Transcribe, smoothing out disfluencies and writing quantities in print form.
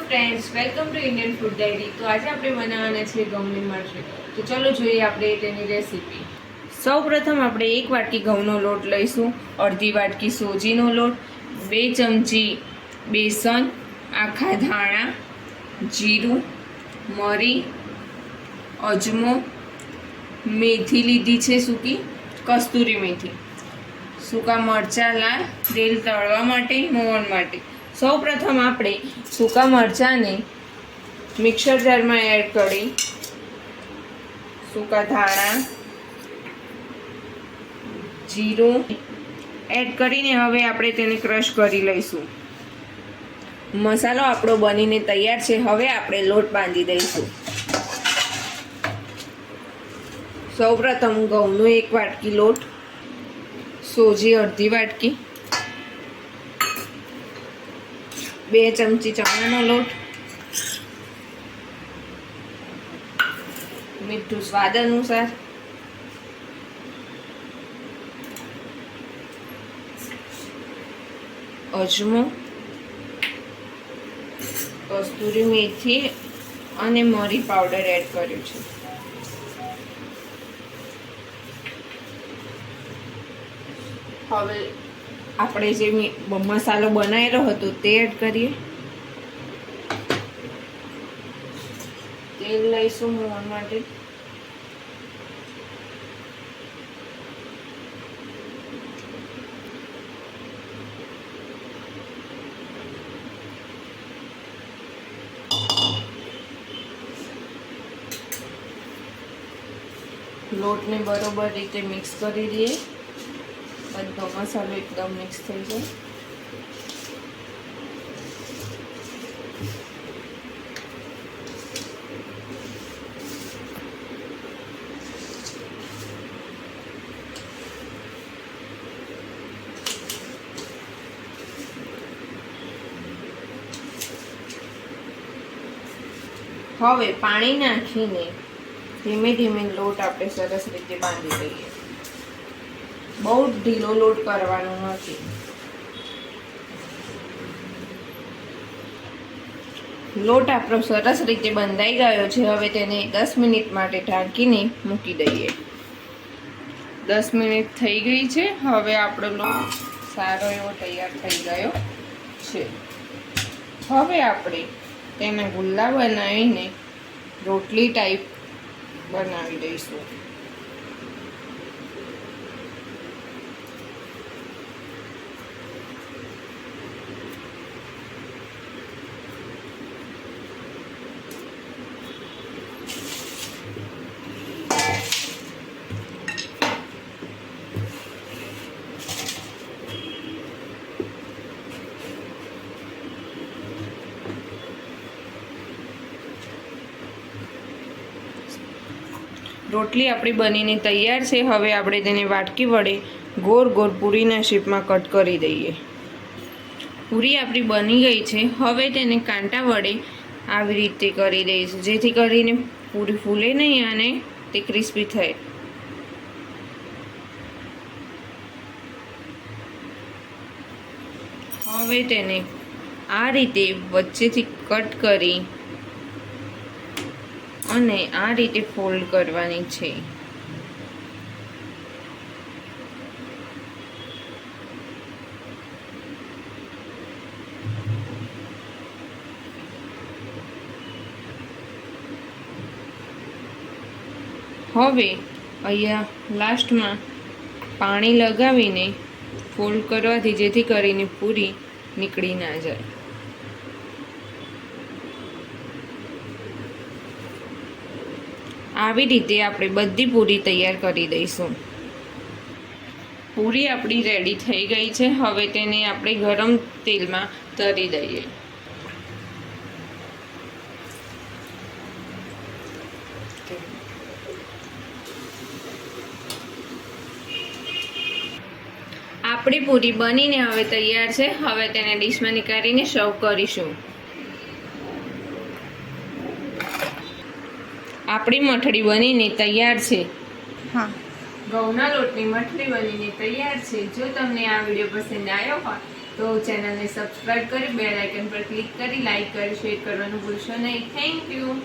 Friends, welcome to Indian food diary. તો આજે આપણે બનાવવાના છે ઘઉંની મઠરી। તો ચલો જોઈએ આપણે તેની રેસીપી। સૌપ્રથમ આપણે 1 વાટકી ઘઉંનો લોટ લઈશું, અડધી વાટકી સોજીનો લોટ, 2 ચમચી બેસન, આખા ધાણા, જીરું, મરી, અજમો, મેથી લીધી છે સૂકી, કસ્તુરી મેથી, સૂકા મરચાં લાલ, તેલ તળવા માટે, મોવણ માટે। સૌપ્રથમ આપણે સૂકા મરચાંને મિક્સર જારમાં એડ કરી, સૂકા ધાણા, જીરું એડ કરીને હવે આપણે તેને ક્રશ કરી લઈશું। મસાલો આપણો બનીને તૈયાર છે। હવે આપણે લોટ બાંધી દઈશું। સૌપ્રથમ ઘઉંનો 1 વાટકી લોટ, સોજી અડધી વાટકી, 2 ચમચી ચણાનો લોટ, મીઠું સ્વાદ અનુસાર, અજમો, કસ્તુરી મેથી અને મરી પાવડર એડ કર્યું છે। હવે આપણે જે મસાલો બનાવેલો હતો તે એડ કરીએ। તેલ લઈશું મોવણ માટે, લોટને બરોબર રીતે મિક્સ કરી દઈએ, બધો મસાલો એકદમ મિક્સ થઈ જાય। હવે પાણી નાખીને ધીમે ધીમે લોટ આપણે સરસ રીતે બાંધી દઈએ। બહુ ઢીલો લોટ કરવાનો નથી। લોટ આપણો સરસ રીતે બંધાઈ ગયો છે। હવે તેને 10 મિનિટ માટે ઢાંકીને મૂકી દઈએ। 10 મિનિટ થઈ ગઈ છે। હવે આપણો લોટ સારો એવો તૈયાર થઈ ગયો છે। હવે આપણે તેના ગુલ્લા બનાવીને રોટલી ટાઈપ બનાવી દઈશું। રોટલી આપણી બનીને તૈયાર છે। હવે આપણે તેને વાટકી વડે ગોળ ગોળ પૂરીના શેપમાં કટ કરી દઈએ। પૂરી આપણી બની ગઈ છે। હવે તેને કાંટા વડે આવી રીતે કરી દઈશું, જેથી કરીને પૂરી ફૂલે નહીં અને તે ક્રિસ્પી થાય। હવે તેને આ રીતે વચ્ચેથી કટ કરી અને આ રીતે ફોલ્ડ કરવાની છે। હવે અહીંયા લાસ્ટમાં પાણી લગાવીને ફોલ્ડ કરવાથી જેથી કરીને પૂરી નીકળી ના જાય। આવી રીતે આપણે બધી પૂરી તૈયાર કરી દઈશું। પૂરી આપણી રેડી થઈ ગઈ છે। હવે તેને આપણે ગરમ તેલમાં તળી દઈએ। આપણી પૂરી બનીને હવે તૈયાર છે। હવે તેને ડીશમાં નીકાળીને સર્વ કરીશું। આપણી મઠરી બનીને તૈયાર છે। ઘઉંના લોટની મઠરી બનીને તૈયાર છે। જો તમને આ વિડીયો પસંદ આવ્યો હોય તો ચેનલને સબસ્ક્રાઇબ કરી બેલ આઇકન પર ક્લિક કરી લાઇક કરી શેર કરવાનું ભૂલશો નહીં. Thank you.